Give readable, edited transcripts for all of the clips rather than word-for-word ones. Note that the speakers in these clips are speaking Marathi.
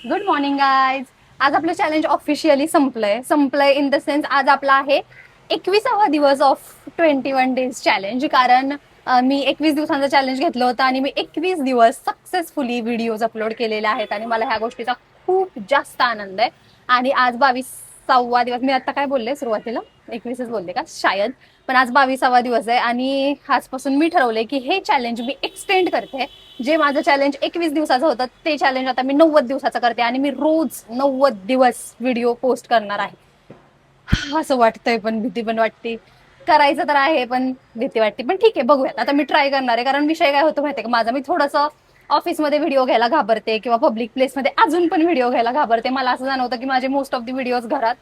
Good morning guys. आज आपलं चॅलेंज ऑफिशियली संपलंय इन द सेन्स आज आपला आहे 21वा दिवस ऑफ 21 डेज चॅलेंज. कारण मी 21 दिवसांचा चॅलेंज घेतलं होतं आणि मी 21 दिवस सक्सेसफुली व्हिडिओज अपलोड केलेले आहेत आणि मला ह्या गोष्टीचा खूप जास्त आनंद आहे. आणि आज 22वा दिवस. मी आता काय बोलले सुरुवातीला 21च बोलले का शायद, पण आज 22वा दिवस आहे आणि आजपासून मी ठरवलंय की हे चॅलेंज मी एक्सटेंड करते. जे माझं चॅलेंज 21 दिवसाचं होतं ते चॅलेंज आता मी 90 दिवसाचं करते आणि मी रोज 90 दिवस व्हिडिओ पोस्ट करणार आहे. असं वाटतंय पण भीती पण वाटते. करायचं तर आहे पण भीती वाटते, पण ठीक आहे बघूयात. आता मी ट्राय करणार आहे. कारण विषय काय होतो माहितीये का माझा, मी थोडंसं ऑफिसमध्ये व्हिडिओ घ्यायला घाबरते किंवा पब्लिक प्लेसमध्ये अजून पण व्हिडिओ घ्यायला घाबरते. मला असं जाणवतं की माझे मोस्ट ऑफ द व्हिडिओज घरात,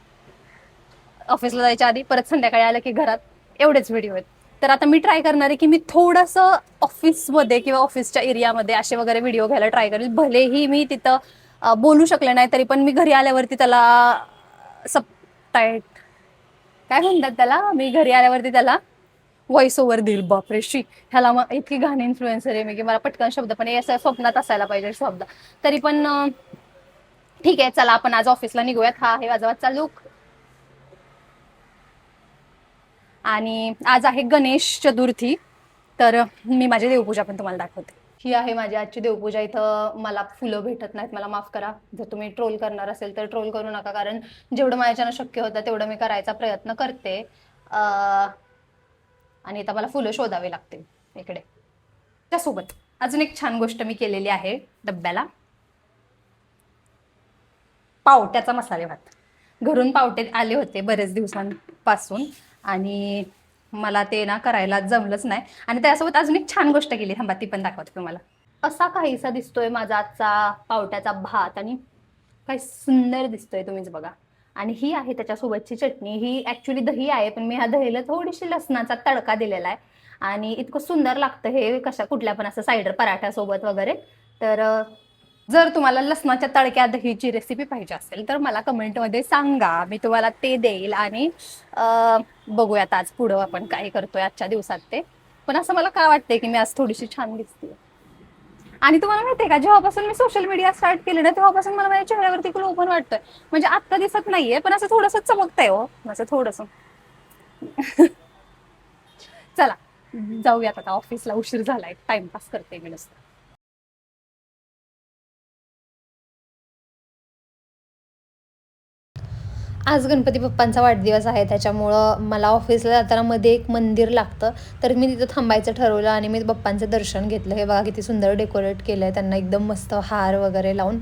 ऑफिसला जायच्या आधी, परत संध्याकाळी आलं की घरात, एवढेच व्हिडिओ आहेत. तर आता मी ट्राय करणार आहे की मी थोडंसं ऑफिसमध्ये किंवा ऑफिसच्या एरियामध्ये असे वगैरे व्हिडिओ घ्यायला ट्राय करेल. भलेही मी तिथं बोलू शकले नाही तरी पण मी घरी आल्यावरती त्याला सबटाईट काय म्हणतात त्याला, मी घरी आल्यावरती त्याला व्हॉइस ओव्हर देईल. बापरे शी, ह्याला मग इतकी घाण इन्फ्लुएन्सर आहे मी की मला पटकन शब्द पण असं स्वप्नात असायला पाहिजे शब्द. तरी पण ठीक आहे, चला आपण आज ऑफिसला निघूयात. हा आहे माझा आजचा लुक. आणि आज आहे गणेश चतुर्थी, तर मी माझी देवपूजा पण तुम्हाला दाखवते. ही आहे माझी आजची देवपूजा. इथं मला फुलं भेटत नाहीत, मला माफ करा. जर तुम्ही ट्रोल करणार असेल तर ट्रोल करू नका, कारण जेवढं माझ्यानं शक्य होतं तेवढं मी करायचा प्रयत्न करते. आणि आता मला फुलं शोधावे लागतील इकडे. त्यासोबत अजून एक छान गोष्ट मी केलेली आहे डब्याला, पावट्याचा मसाले भात. घरून पावटे आले होते बरेच दिवसांपासून आणि मला ते ना करायला जमलंच नाही. आणि त्यासोबत अजून एक छान गोष्ट केली, थांबा ती पण दाखवते तुम्हाला. असा काहीसा दिसतोय माझा आजचा पावट्याचा भात आणि काय सुंदर दिसतोय, तुम्हीच बघा. आणि ही आहे त्याच्यासोबतची चटणी. ही ऍक्च्युली दही आहे, पण मी ह्या दहीला थोडीशी लसणाचा तडका दिलेला आहे आणि इतकं सुंदर लागतं हे कुठल्या पण असं सायडर पराठ्यासोबत वगैरे. तर जर तुम्हाला लसणाच्या तडक्या दहीची रेसिपी पाहिजे असेल तर मला कमेंटमध्ये सांगा, मी तुम्हाला ते देईल. आणि बघूयात आज पुढं आपण काय करतोय आजच्या दिवसात ते. पण असं मला काय वाटतंय की मी आज थोडीशी छान दिसते. आणि तुम्हाला माहितीये का, जेव्हापासून मी सोशल मीडिया स्टार्ट केले ना तेव्हापासून मला माझ्या चेहऱ्यावरती ग्लो पण वाटतोय. म्हणजे आत्ता दिसत नाहीये पण असं थोडंसं चमकतंय हो, असं थोडंसं. चला जाऊयात आता ऑफिसला, उशीर झालाय. टाइमपास करते मी नुसतं. आज गणपती बाप्पांचा वाढदिवस आहे, त्याच्यामुळं मला ऑफिसला जाताना मध्ये एक मंदिर लागतं, तर मी तिथं थांबायचं ठरवलं आणि मी बाप्पांचं दर्शन घेतलं. हे बघा किती सुंदर डेकोरेट केलं आहे त्यांना, एकदम मस्त हार वगैरे लावून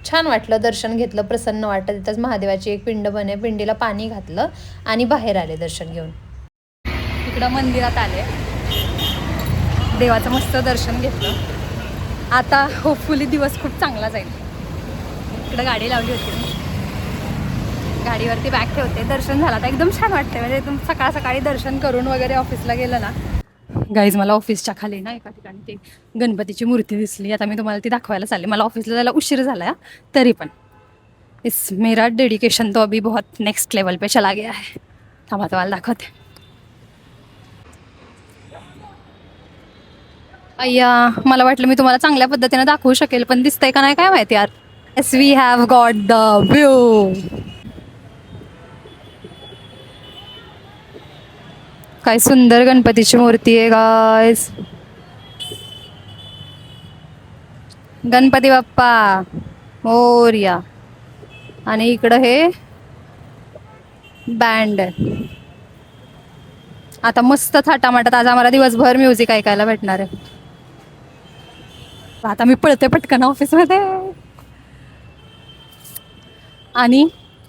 छान वाटलं. दर्शन घेतलं, प्रसन्न वाटतं. तिथंच महादेवाची एक पिंड बने, पिंडीला पाणी घातलं आणि बाहेर आले दर्शन घेऊन. इकडं मंदिरात आले, देवाचं मस्त दर्शन घेतलं. आता होपफुली दिवस खूप चांगला जाईल. इकडं गाडी लावली होती मी, गाडीवरती बॅग ठेवते. दर्शन झालं आता, एकदम छान वाटते. म्हणजे एकदम सकाळ सकाळी दर्शन करून वगैरे ऑफिसला गेलं ना. गाईज मला ऑफिसच्या खाली ना एका ठिकाणी ती गणपतीची मूर्ती दिसली. आता मी तुम्हाला ती दाखवायला चालले. मला ऑफिसला जायला उशीर झाला तरी पण इस मेरा डेडिकेशन तो अभी बहुत नेक्स्ट लेवल पे चला गया है. थांबा तुम्हाला दाखवते. अय्या, मला वाटलं मी तुम्हाला चांगल्या पद्धतीने दाखवू शकेल, पण दिसतंय का नाही काय माहिती यार. Yes, we have got the view. काय सुंदर गणपतीची मूर्ती आहे गाईस. गणपती बाप्पा मोरया. आणि इकडं हे बँड. आता मस्त थाटामाटात आज आम्हाला दिवसभर म्युझिक ऐकायला भेटणार आहे. आता मी पळते पटकन ऑफिसमध्ये. आणि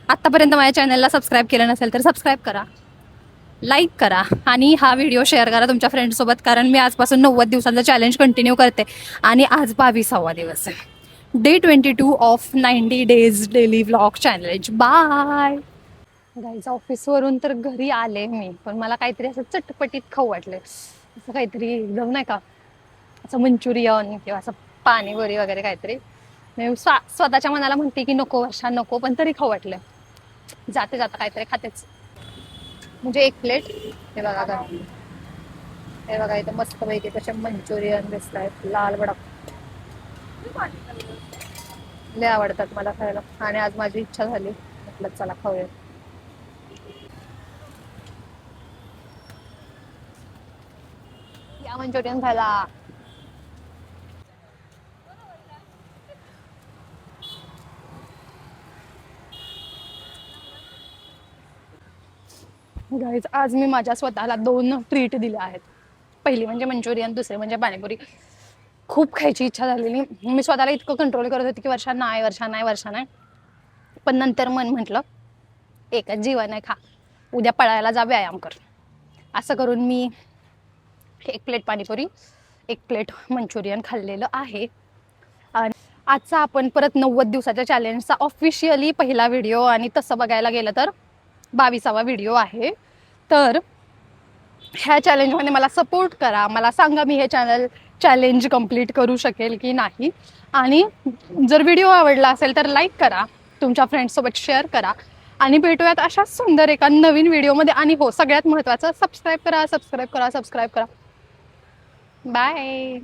आत्तापर्यंत माझ्या चॅनलला सबस्क्राईब केलं नसेल तर सबस्क्राईब करा, लाईक करा आणि हा व्हिडिओ शेअर करा तुमच्या फ्रेंड्ससोबत. कारण मी आजपासून 90 दिवसांचा चॅलेंज कंटिन्यू करते आणि आज 22वा दिवस आहे. Day 22 of 90 days daily vlog challenge. Bye guys. ऑफिसवरून तर घरी आले मी, पण मला काहीतरी असं चटपटीत खाऊ वाटले. असं काहीतरी एकदम नाही का, असं मंचुरियन किंवा असं पाणीपुरी वगैरे काहीतरी. मी स्वतःच्या मनाला म्हणते की नको वर्षा नको, पण तरी खाऊ वाटलं. जाते जाता काहीतरी खातेच. म्हणजे एक प्लेट. हे बघा का, हे बघा इथं मस्त पैकी तसे मंचुरियन दिसत आहेत, लाल वडा. लय आवडतात मला खायला आणि आज माझी इच्छा झाली, म्हटलं चला खाऊया. या मंचुरियन खायला. गाईज आज मी माझ्या स्वतःला 2 ट्रीट दिल्या आहेत. पहिली म्हणजे मंचुरियन, दुसरी म्हणजे पाणीपुरी. खूप खायची इच्छा झालेली, मी स्वतःला इतकं कंट्रोल करत होते की वर्षा नाही, वर्षा नाही, वर्षा नाही. पण नंतर मन म्हटलं एकच जीवन आहे, खा, उद्या पळायला जा, व्यायाम कर. असं करून मी 1 प्लेट पाणीपुरी, 1 प्लेट मंचुरियन खाल्लेलं आहे. आणि आजचा आपण परत 90 दिवसाच्या चॅलेंजचा ऑफिशियली पहिला व्हिडिओ आणि तसं बघायला गेलं तर 22वा व्हिडिओ आहे. तर ह्या चॅलेंजमध्ये मला सपोर्ट करा, मला सांगा मी हे चॅलेंज कंप्लीट करू शकेल की नाही. आणि जर व्हिडिओ आवडला असेल तर लाईक करा, तुमच्या फ्रेंड्ससोबत शेअर करा आणि भेटूयात अशाच सुंदर एका नवीन व्हिडिओमध्ये. आणि हो, सगळ्यात महत्त्वाचं सबस्क्राईब करा, सबस्क्राईब करा, सबस्क्राईब करा. बाय.